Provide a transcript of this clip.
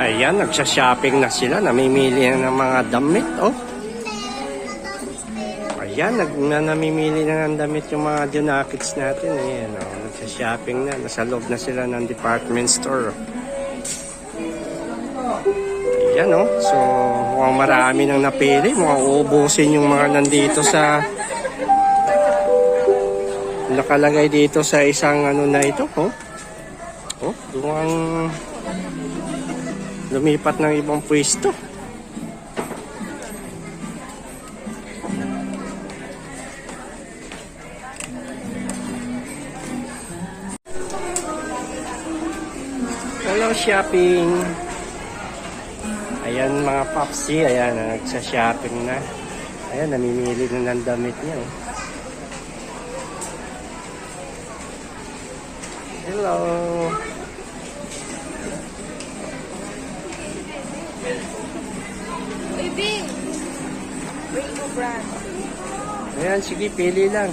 Ayan, nagsha-shopping na sila. Namimili na ng mga damit, oh. Ayan, namimili na ng damit yung mga junakits natin. Ayan, oh. Nagsha-shopping na. Nasa loob na sila ng department store. Ayan, oh. So, mukhang marami nang napili. Mukhang uubusin yung mga nandito sa... nakalagay dito sa isang ano na ito, oh. Oh, mukhang... lumipat ng ibang pwesto. Hello, shopping. Ayan mga papsi, ayan, nagsa-shopping na. Ayan, namimili na ng damit niya. Oh. Hello. Bing! Rainbow brand. Ayan, sige, pili lang.